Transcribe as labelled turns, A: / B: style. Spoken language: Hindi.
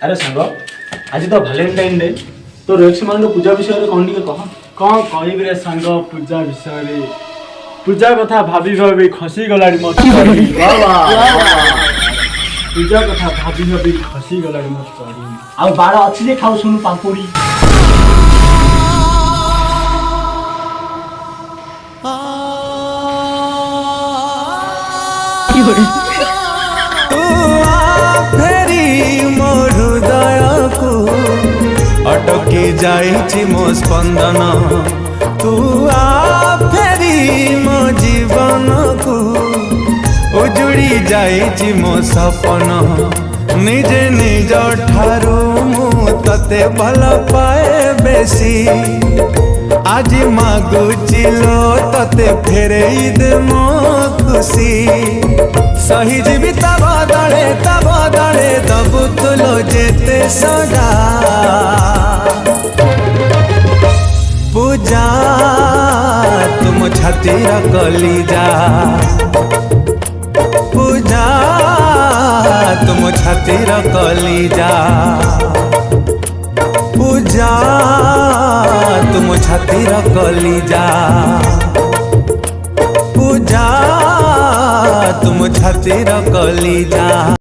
A: अरे सांग आज तो भैलेटाइन डे तो रेक्स मान पूजा विषय कौन टे कह
B: कौन कहबी रे सांग पूजा विषय पूजा कथा भाभी भाभी खसी गलाड़ी मत पूजा कथा भाभी भाभी खसी गलाड़ी मत चढ़ी
A: आ बाड़ अच्छी जे खाऊ सुनु पांपुड़ी
C: अटकी जाइछि मो स्पंदन तू आ फेरी मो जीवन को उजुड़ी जाइछि मो सपन निजे निज ठारू मु तते भल पाए बेसी आज मागुचिलो तते फेरेई दे मो खुशी सही जीविता बदले दबु तुलो जेते सदा पूजा तुम छातीर कलिजा पूजा तुम छातीर कलिजा पूजा तुम छातीर कलिजा पूजा तुम छातीर कलिजा।